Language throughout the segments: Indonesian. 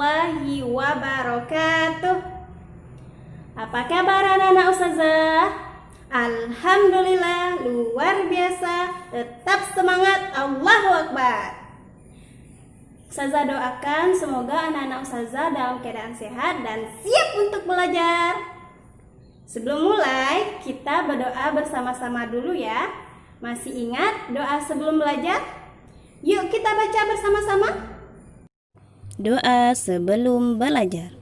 warahmatullahi wabarakatuh. Apa kabar anak-anak Ustazah? Alhamdulillah, luar biasa. Tetap semangat, Allahu Akbar. Ustazah doakan semoga anak-anak Ustazah dalam keadaan sehat dan siap untuk belajar. Sebelum mulai, kita berdoa bersama-sama dulu ya. Masih ingat doa sebelum belajar? Yuk kita baca bersama-sama. Doa sebelum belajar.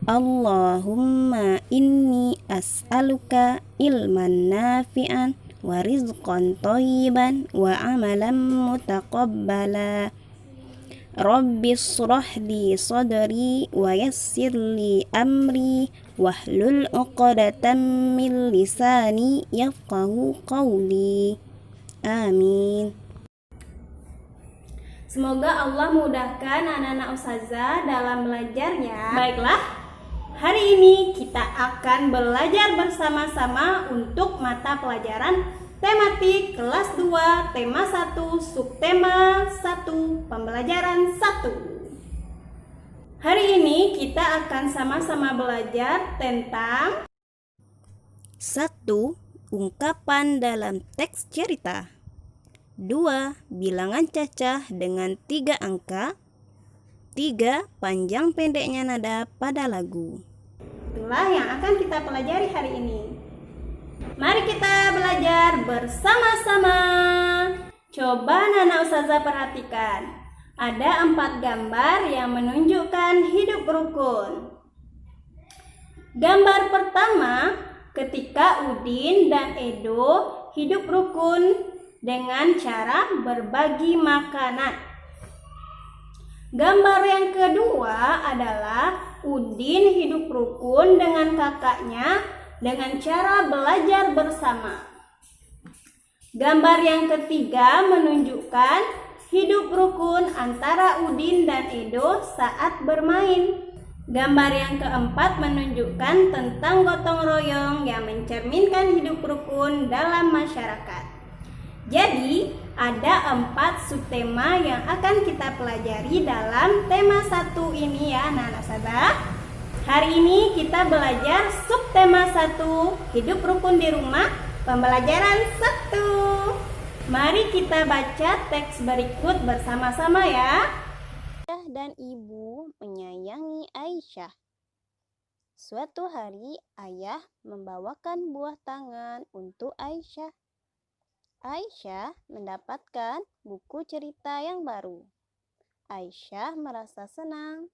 Allahumma inni as'aluka ilman nafi'an wa rizqan thayyiban wa amalan mutaqabbala. Rabbi shrah li sadri wa yassir li amri wahlul 'uqdatam min lisani yafqahu qawli. Amin. Semoga Allah mudahkan anak-anak Ustazah dalam belajarnya. Baiklah, hari ini kita akan belajar bersama-sama untuk mata pelajaran tematik kelas 2, tema 1, subtema 1, pembelajaran 1. Hari ini kita akan sama-sama belajar tentang 1. Ungkapan dalam teks cerita. 2. Bilangan cacah dengan 3 angka. 3. Panjang pendeknya nada pada lagu. itulah yang akan kita pelajari hari ini. Mari kita belajar bersama-sama. Coba anak Ustazah perhatikan. Ada 4 gambar yang menunjukkan hidup rukun. Gambar pertama, ketika Udin dan Edo hidup rukun dengan cara berbagi makanan. Gambar yang kedua adalah Udin hidup rukun dengan kakaknya dengan cara belajar bersama. Gambar yang ketiga menunjukkan hidup rukun antara Udin dan Edo saat bermain. Gambar yang keempat menunjukkan tentang gotong royong yang mencerminkan hidup rukun dalam masyarakat. Jadi, ada 4 subtema yang akan kita pelajari dalam tema 1 ini ya anak-anak Ustazah. Hari ini kita belajar subtema 1, hidup rukun di rumah, pembelajaran 1. Mari kita baca teks berikut bersama-sama ya. Aisyah dan ibu menyayangi Aisyah. Suatu hari ayah membawakan buah tangan untuk Aisyah. Aisyah mendapatkan buku cerita yang baru. Aisyah merasa senang.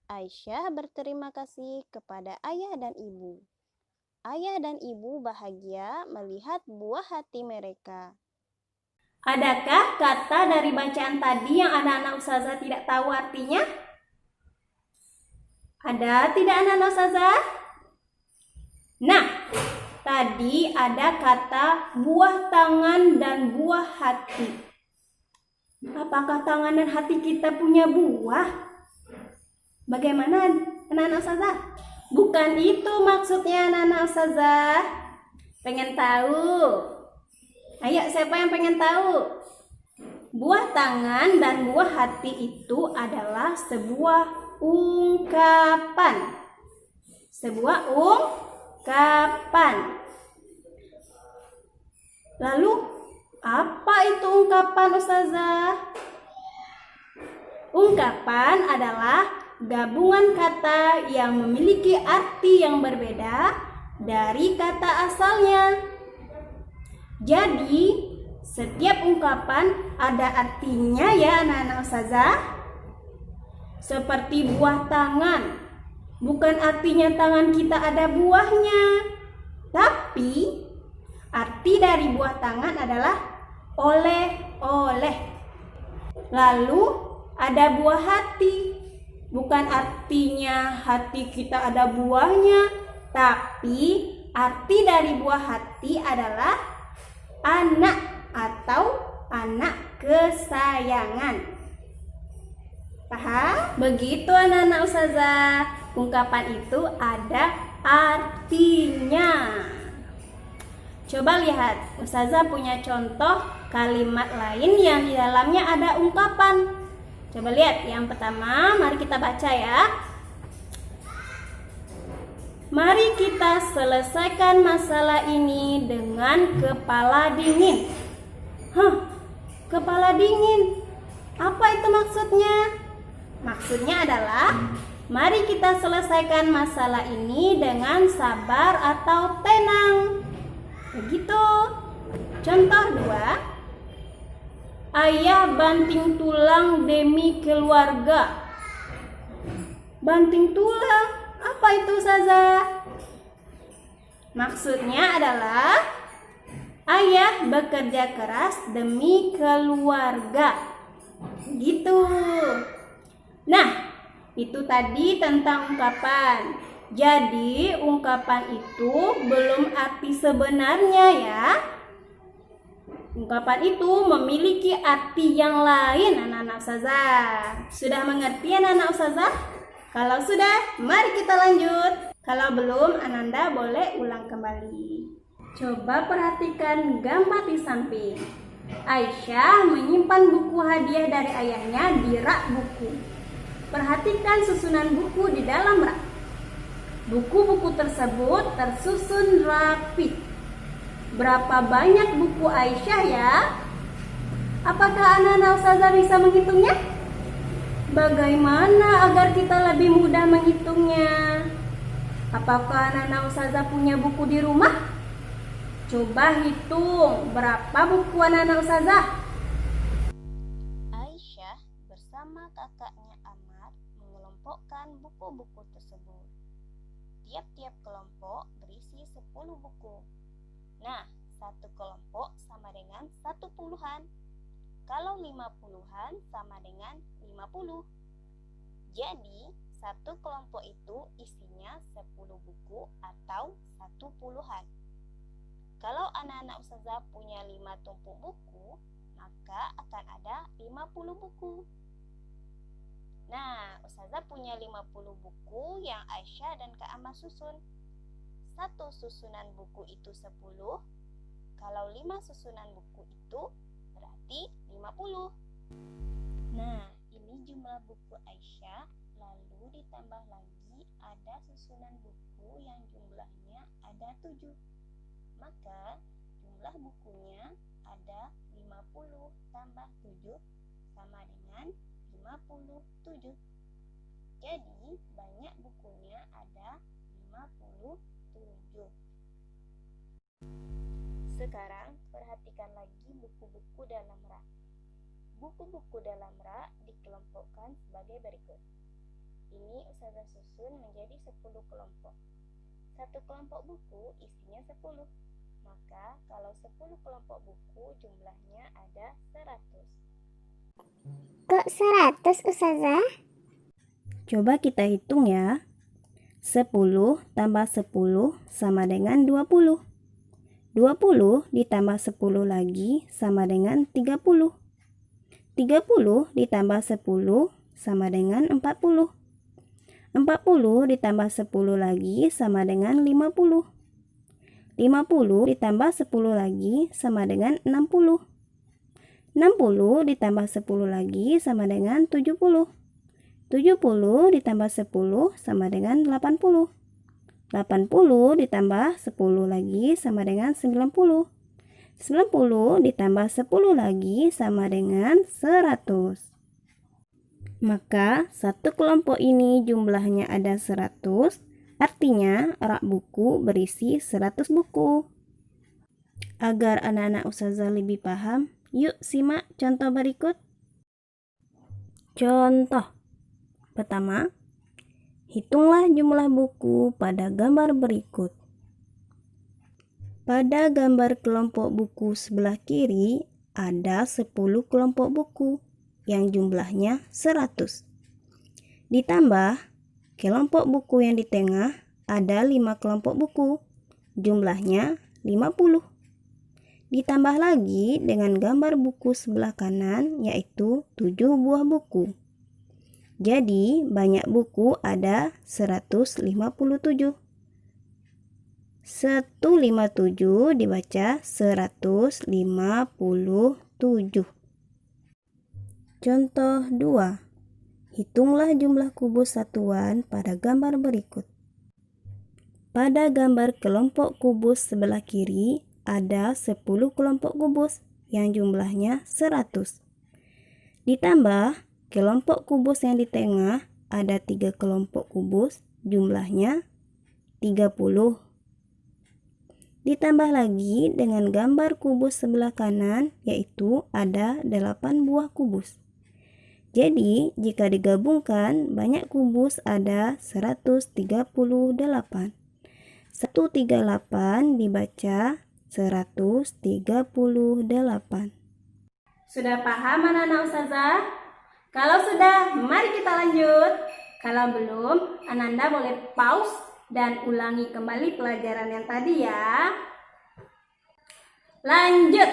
Aisyah berterima kasih kepada ayah dan ibu. Ayah dan ibu bahagia melihat buah hati mereka. Adakah kata dari bacaan tadi yang anak-anak Ustazah tidak tahu artinya? Ada tidak anak-anak Ustazah? Nah, tadi ada kata buah tangan dan buah hati. Apakah tangan dan hati kita punya buah? Bagaimana anak-anak Ustazah? Bukan itu maksudnya anak-anak Ustazah. Pengen tahu? Ayo, siapa yang pengen tahu? Buah tangan dan buah hati itu adalah sebuah ungkapan. Sebuah ungkapan. Lalu, apa itu ungkapan Ustazah? Ungkapan adalah gabungan kata yang memiliki arti yang berbeda dari kata asalnya. Jadi, setiap ungkapan ada artinya ya anak-anak Ustazah. Seperti buah tangan, bukan artinya tangan kita ada buahnya, tapi arti dari buah tangan adalah oleh-oleh. Lalu ada buah hati, bukan artinya hati kita ada buahnya, tapi arti dari buah hati adalah anak atau anak kesayangan. Paham? Begitu anak-anak Ustazah. Ungkapan itu ada artinya. Coba lihat, Ustazah punya contoh kalimat lain yang di dalamnya ada ungkapan. Coba lihat yang pertama, mari kita baca ya. Mari kita selesaikan masalah ini dengan kepala dingin. Kepala dingin. Apa itu maksudnya? Maksudnya adalah mari kita selesaikan masalah ini dengan sabar atau tenang. Begitu. Contoh 2. Ayah banting tulang demi keluarga. Banting tulang? Apa itu Ustazah? Maksudnya adalah ayah bekerja keras demi keluarga. Gitu. Nah, itu tadi tentang ungkapan. Jadi, ungkapan itu belum arti sebenarnya ya. Ungkapan itu memiliki arti yang lain, anak-anak Ustazah. Sudah mengerti anak-anak Ustazah? Kalau sudah, mari kita lanjut. Kalau belum, Ananda boleh ulang kembali. Coba perhatikan gambar di samping. Aisyah menyimpan buku hadiah dari ayahnya di rak buku. Perhatikan susunan buku di dalam rak. Buku-buku tersebut tersusun rapi. Berapa banyak buku Aisyah ya? Apakah anak-anak Ustazah bisa menghitungnya? Bagaimana agar kita lebih mudah menghitungnya? Apakah anak-anak Ustazah punya buku di rumah? Coba hitung berapa buku anak-anak Ustazah. Aisyah bersama kakaknya Amar mengelompokkan buku-buku tersebut. Tiap-tiap kelompok berisi 10 buku. Nah, satu kelompok sama dengan 1 puluhan. Kalau 5 puluhan sama dengan 50. Jadi, satu kelompok itu isinya 10 buku atau 1 puluhan. Kalau anak-anak Ustazah punya 5 tumpuk buku, maka akan ada 50 buku. Nah, Ustazah punya 50 buku yang Aisyah dan Kak Amar susun. Satu susunan buku itu 10. Kalau 5 susunan buku itu berarti 50. Nah, ini jumlah buku Aisyah, lalu ditambah lagi ada susunan buku yang jumlahnya ada 7. Maka jumlah bukunya ada 50 tambah 7 sama dengan 57. Jadi banyak bukunya ada 57. Sekarang perhatikan lagi buku-buku dalam rak. Buku-buku dalam rak dikelompokkan sebagai berikut. Ini Ustazah susun menjadi 10 kelompok. Satu kelompok buku isinya 10. Maka kalau 10 kelompok buku jumlahnya ada 100. Kok 100 Ustazah? Coba kita hitung ya. 10 tambah 10 sama dengan 20. 20 ditambah 10 lagi sama dengan 30. 30 ditambah 10 sama dengan 40. 40 ditambah 10 lagi sama dengan 50. 50 ditambah 10 lagi sama dengan 60. 60 ditambah 10 lagi sama dengan 70. 70 ditambah 10 sama dengan 80. 80 ditambah 10 lagi sama dengan 90. 90 ditambah 10 lagi sama dengan 100. Maka satu kelompok ini jumlahnya ada 100, artinya rak buku berisi 100 buku. Agar anak-anak Ustazah lebih paham, yuk simak contoh berikut. Contoh pertama, hitunglah jumlah buku pada gambar berikut. Pada gambar kelompok buku sebelah kiri ada 10 kelompok buku yang jumlahnya 100. Ditambah kelompok buku yang di tengah ada 5 kelompok buku, jumlahnya 50. Ditambah lagi dengan gambar buku sebelah kanan yaitu 7 buah buku. Jadi banyak buku ada 157. 157 dibaca 157. Contoh 2. Hitunglah jumlah kubus satuan pada gambar berikut. Pada gambar kelompok kubus sebelah kiri ada 10 kelompok kubus yang jumlahnya 100. Ditambah kelompok kubus yang di tengah ada 3 kelompok kubus jumlahnya 30. Ditambah lagi dengan gambar kubus sebelah kanan yaitu ada 8 buah kubus. Jadi jika digabungkan banyak kubus ada 138. 138 dibaca 138. Sudah paham anak-anak Ustazah? Kalau sudah, mari kita lanjut. Kalau belum, Ananda boleh pause dan ulangi kembali pelajaran yang tadi ya. Lanjut.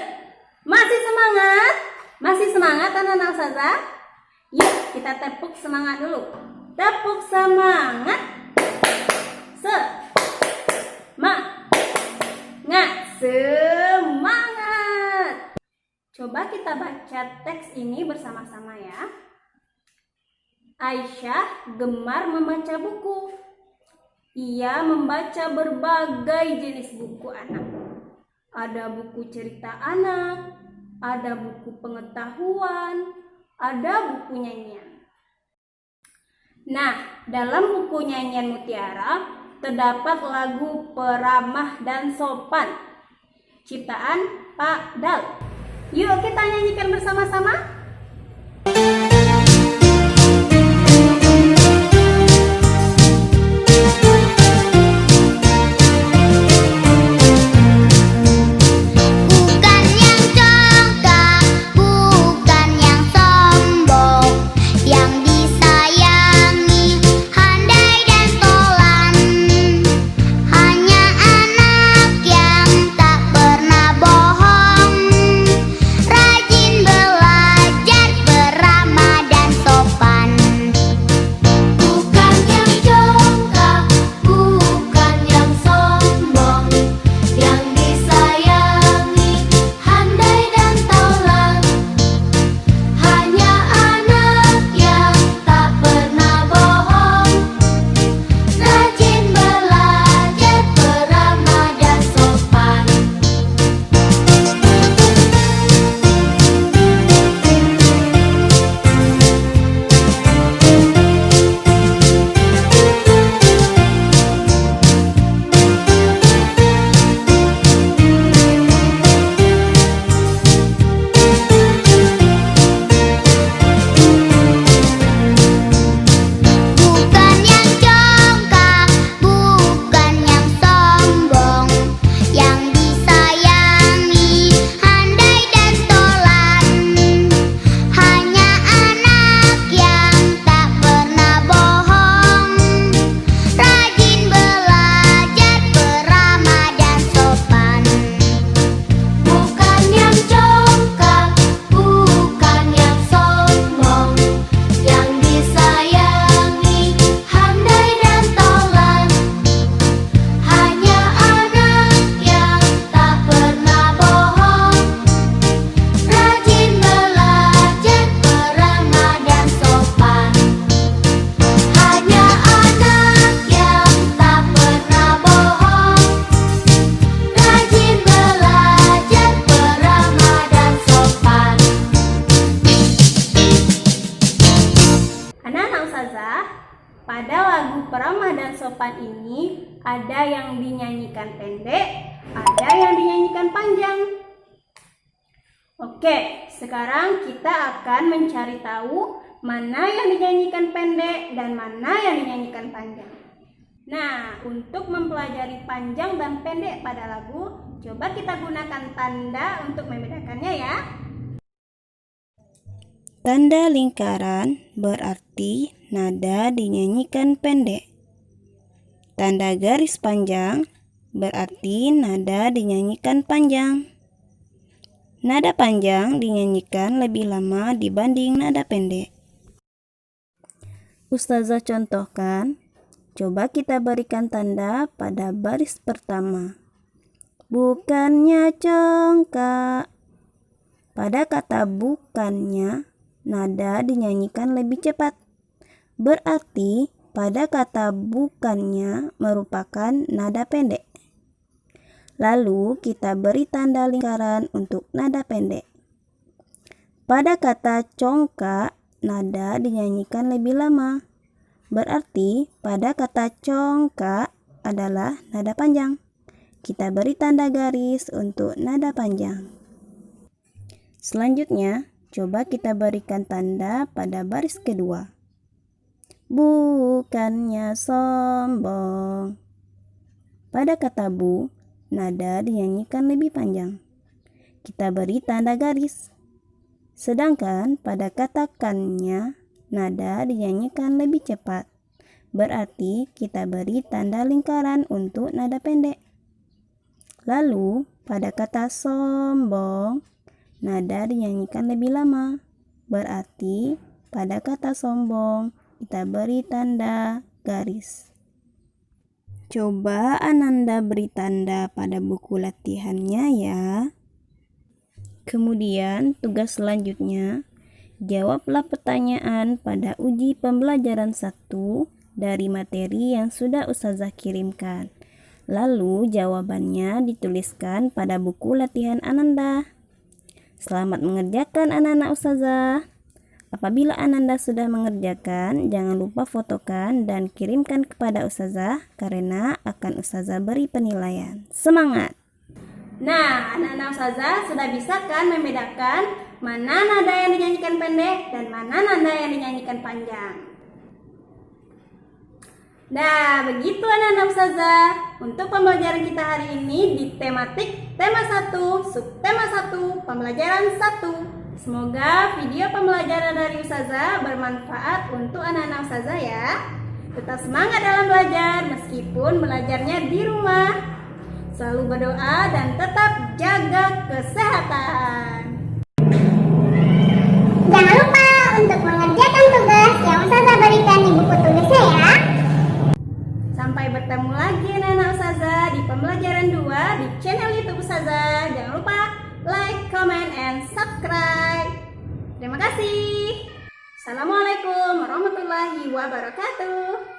Masih semangat? Masih semangat anak-anak Ustazah? Yuk kita tepuk semangat dulu. Tepuk semangat. Semangat. Coba kita baca teks ini bersama-sama ya. Aisyah gemar membaca buku. Ia membaca berbagai jenis buku anak. Ada buku cerita anak, ada buku pengetahuan, ada buku nyanyian. Nah, dalam buku nyanyian Mutiara terdapat lagu Peramah dan Sopan ciptaan Pak Dal. Yuk kita nyanyikan bersama-sama. Pada lagu Peramah dan Sopan ini ada yang dinyanyikan pendek, ada yang dinyanyikan panjang. Oke, sekarang kita akan mencari tahu mana yang dinyanyikan pendek dan mana yang dinyanyikan panjang. Nah, untuk mempelajari panjang dan pendek pada lagu, coba kita gunakan tanda untuk membedakannya ya. Tanda lingkaran berarti nada dinyanyikan pendek. Tanda garis panjang berarti nada dinyanyikan panjang. Nada panjang dinyanyikan lebih lama dibanding nada pendek. Ustazah contohkan, coba kita berikan tanda pada baris pertama. Bukannya congkak. Pada kata bukannya, nada dinyanyikan lebih cepat. Berarti pada kata bukannya merupakan nada pendek. Lalu kita beri tanda lingkaran untuk nada pendek. Pada kata congkak, nada dinyanyikan lebih lama. Berarti pada kata congkak adalah nada panjang. Kita beri tanda garis untuk nada panjang. Selanjutnya, coba kita berikan tanda pada baris kedua. Bukannya sombong. Pada kata bu, nada dinyanyikan lebih panjang. Kita beri tanda garis. Sedangkan pada kata kannya, nada dinyanyikan lebih cepat. Berarti kita beri tanda lingkaran untuk nada pendek. Lalu pada kata sombong, nada dinyanyikan lebih lama. Berarti pada kata sombong kita beri tanda garis. Coba Ananda beri tanda pada buku latihannya ya. Kemudian tugas selanjutnya, jawablah pertanyaan pada uji pembelajaran 1 dari materi yang sudah Ustazah kirimkan. Lalu jawabannya dituliskan pada buku latihan Ananda. Selamat mengerjakan anak-anak Ustazah. Apabila Ananda sudah mengerjakan, jangan lupa fotokan dan kirimkan kepada Ustazah karena akan Ustazah beri penilaian. Semangat! Nah, anak-anak Ustazah sudah bisa kan membedakan mana nada yang dinyanyikan pendek dan mana nada yang dinyanyikan panjang. Nah, begitu anak-anak Ustazah untuk pembelajaran kita hari ini di tematik tema 1, subtema 1, pembelajaran 1. Semoga video pembelajaran dari Ustazah bermanfaat untuk anak-anak Ustazah ya. Tetap semangat dalam belajar meskipun belajarnya di rumah. Selalu berdoa dan tetap jaga kesehatan. Jangan lupa untuk mengerjakan tugas yang Ustazah berikan di buku tulisnya ya. Sampai bertemu lagi anak-anak Ustazah di pembelajaran 2 di channel YouTube Ustazah. Jangan lupa like, comment, and subscribe. Terima kasih. Assalamualaikum warahmatullahi wabarakatuh.